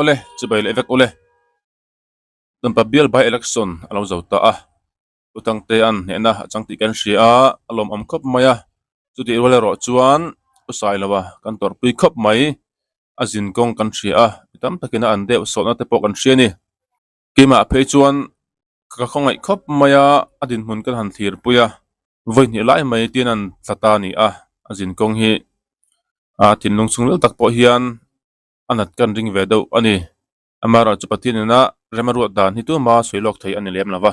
ole chubai le vek ole tampa bial by election alo zauta a utang te an hena changti kan hria alom am khop maya chuti wala ro chuan usai lawa kan tor pui khop mai azin kong kan hria tam takina an deuh sawna te pawh kan hria ni kema phei chuan ka khongai khop maya adin hmun kan han thlir puya voi ni lai mai tin an tlata ni a azin kong hi thinlung chung lel tak pawh hian anat kan ring ve deuh ani amara chupatin na remaru dan hi tu ma soilok thei ani lem lawa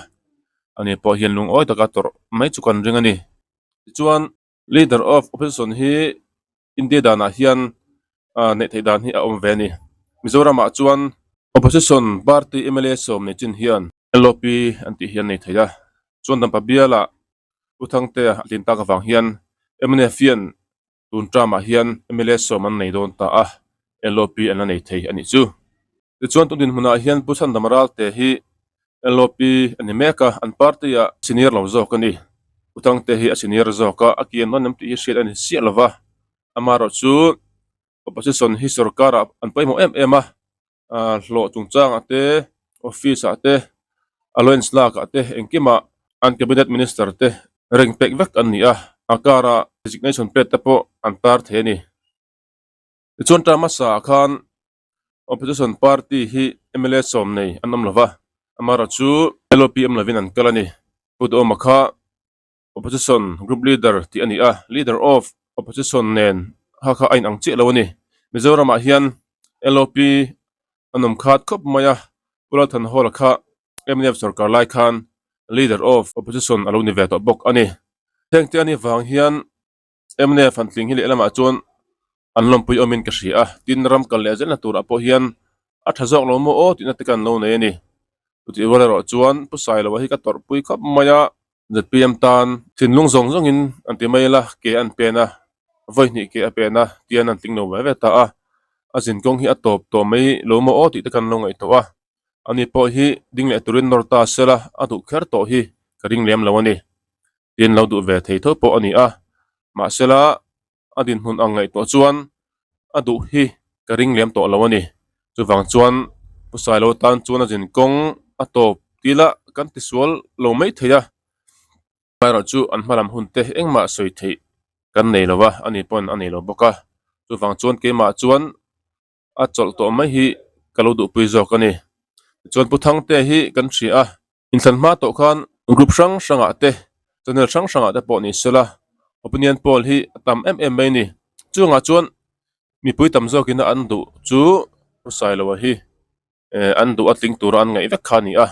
ani pawh hian lung oi taka tor mai chu kan ring ani chuan leader of opposition hi india dana hian nei thei dan hi a om ve ni mizoram ah chuan opposition party mla som ni chin hian lop anti hian nei theia chuan dampa biala uthang te atlin ta ka wang hian mnf hian tun trama hian mla som an nei don ta a lop an nei thei ani chu chuan tundin hmuna hian pusan damaral te hi lop ani meka an party a senior lo zo kani utang te hi a senior zo ka akian non nam ti hi shet ani sialova amaro chu opposition hi sarkar an paimo em a lo chungchang ate office ate allowance la ka te engkima an cabinet minister te rengpek vek an ni a akara designation pet te po an tar the ni chuan tama sa khan opposition party hi mla som nei anam lova amara chu lopm lavin an kalani pudo makha opposition group leader ti ani a leader of opposition nen hakha ain ang che lawani mizoram ah hian lop anum khat khop maya pulathan hol kha mnf sarkar lai khan leader of opposition aloni veto bok ani thengte ani wang hian mnf an tling hi lelama chuan anlom pui omin ka hria tin ram kal le zel tur apo hian a thazok lo mo o tin atakan lo nei ani uti wala ro chuan pusai lo hi ka tor pui khop maya zpm tan thinlung zong zong in anti maila ke an pena voi ni ke apena tian an tling no ve ta a azin kong hi atop to mai lo mo o ti takan lo ngai to a ani po hi dingle turin norta sela adu kher to hi karing lem lawani tin lo du ve thei tho po ani a ma sela adin hun angai to chuan adu hi karing lem to lawani chuwang chuan pusai lo tan chuan azin kong atop tila kan ti sual lo mai theya para chu an hmalam hun te engma soi thei kan nei lowa ani pon ani lo boka chuwang chuan ke ma chuan a chol to mai hi kalo du pui zo kani chuan puthang te hi kan hria in than ma to khan group sang sanga te channel sang sanga te po ni sela opinion poll hi tam mai ni chunga chuan mi pui tam zo kina an du chu rusai lo hi an du atling tur an ngai vek khani a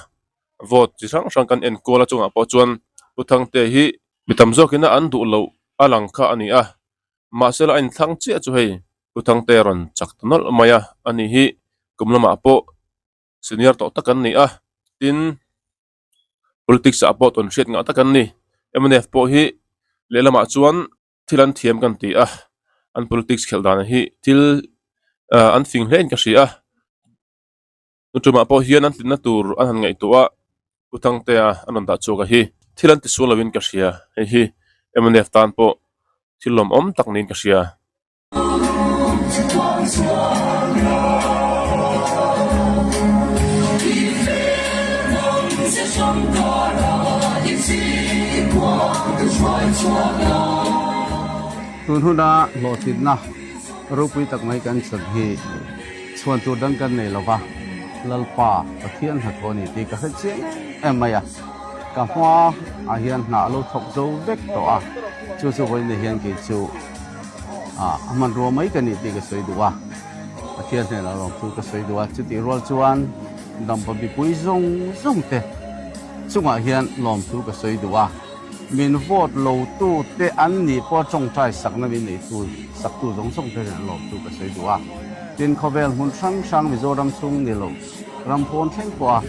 vote chi sang kan en kola chunga po chuan puthang te hi mi tam zo kina an du lo alang kha ani a ma sela in thang che chu hei puthang te ron chak tonol maya ani hi kumlama po senior to takan ni a tin politics a po ton hriat nga takan ni mnf po hi lelama chuan thilan thiam kan ti a an politics khel dan hi til an fing hlen ka hria nutuma po hian an tinna tur an han ngai to a puthang te a anon da chu ka hi thilan ti sulawin ka hria hi mnf tan po thilom om tak nin ka hria tun huna lo tin na rupui tak mai kan sak hi chuan tu dang kan nei lova lalpa pathian hathoni ti ka che emaya ka hwa a hian na lo thok zo vek to a chu chu voi ne hian ki chu aman ro mai kan ni ti ka soi duwa pathian ne la lo tu ka soi duwa chu ti rol chuan dam pa bi pui zong zong te chunga hian lom tu ka soi duwa min vote lo tu te an ni po chong chai sakna min nei tu sak tu zong song te lo tu ka sei duwa tin khovel mun sang mizoram chung ni lo rampon theng po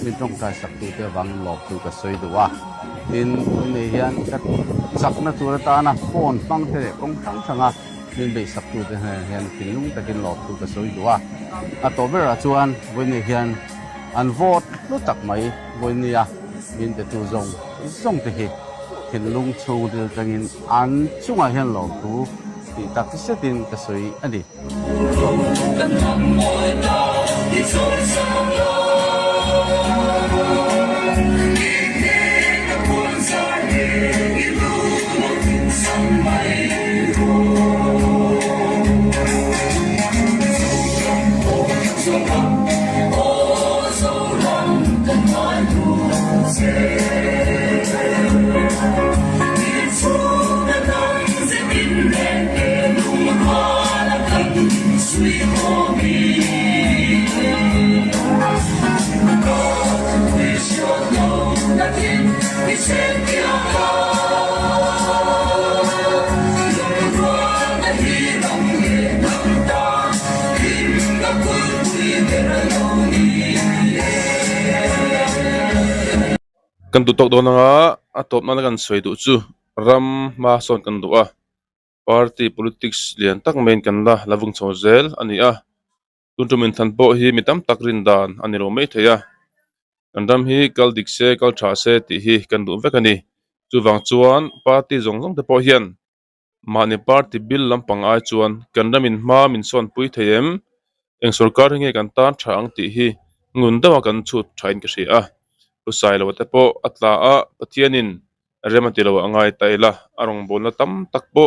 min chong chai sak tu te wang lo tu ka sei duwa tin nei hian ka sakna tu ta na phone pang te kong sanga min be sak tu te hian tin lung takin lo tu ka sei duwa a to bera chuan voi nei hian an vote lu tak mai voi nia min te tu zong te hi hin lung chu dil tangin an chunga hian lo tu ti tak se tin ka soi ani Kan tutok do nga atop na kan sway du chu ram ma son kan du a party politics lian tak main kan la lavung chozel ani a tuntumin than po hi mitam takrin dan ani ro mai theya kan ram hi kal dikse kal tha se ti hi kan du vekani chuwang chuan party zong zong te po hian mani party bill lampang ai chuan kan ramin ma min son pui theyem eng sarkar nge kan tan tha ang ti hi ngun dawa kan chut thain ka hria a usai lo te po atla a pathianin remati lo angai taila arong bolna tam takpo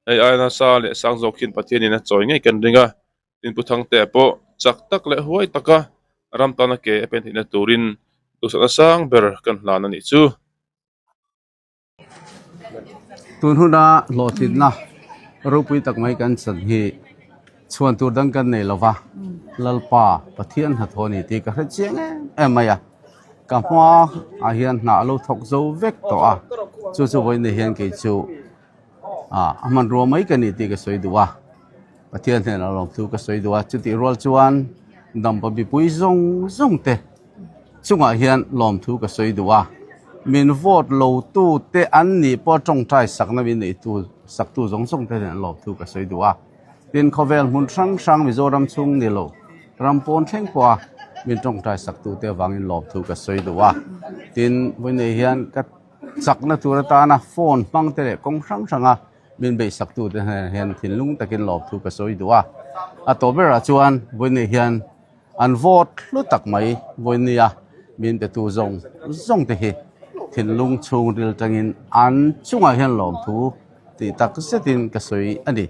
ai ai na sa le sang zokhin pathianin a choi ngai kan ringa tin puthang te po chak tak le huai taka ram tana ke pen thina turin tu sa sang ber kan hlan ani chu tun huna lo tin na rupui tak mai kan san hi chuan tur dang kan nei lova lalpa pathian hathoni ti ka chiang emaya ka hma a hian na lo thok zo vek to a chu voi ne hian ke chu aman ro mai kan ni ti ka soi duwa pathian ne la long tu ka soi duwa chu ti rol chuan dam pa bi pui zong zong te chunga hian lom thu ka soi duwa min vote lo tu te an ni po tong thai sakna min nei tu sak tu zong zong te lo thu ka soi duwa tin khovel mun sang mizoram chung ni lo rampon theng kwa min tong thai sak tu te wangin lo thu ka soi duwa tin voi nei hian ka sakna tu ta na phone pang te kong sanga min be sak tu te hian thin lung takin lo thu ka soi duwa a to bera chuan voi nei hian an vote lu tak mai voi nia min te tu zong te hi thin lung chung ril tangin an chunga hian lom thu ti tak setin ka soi ani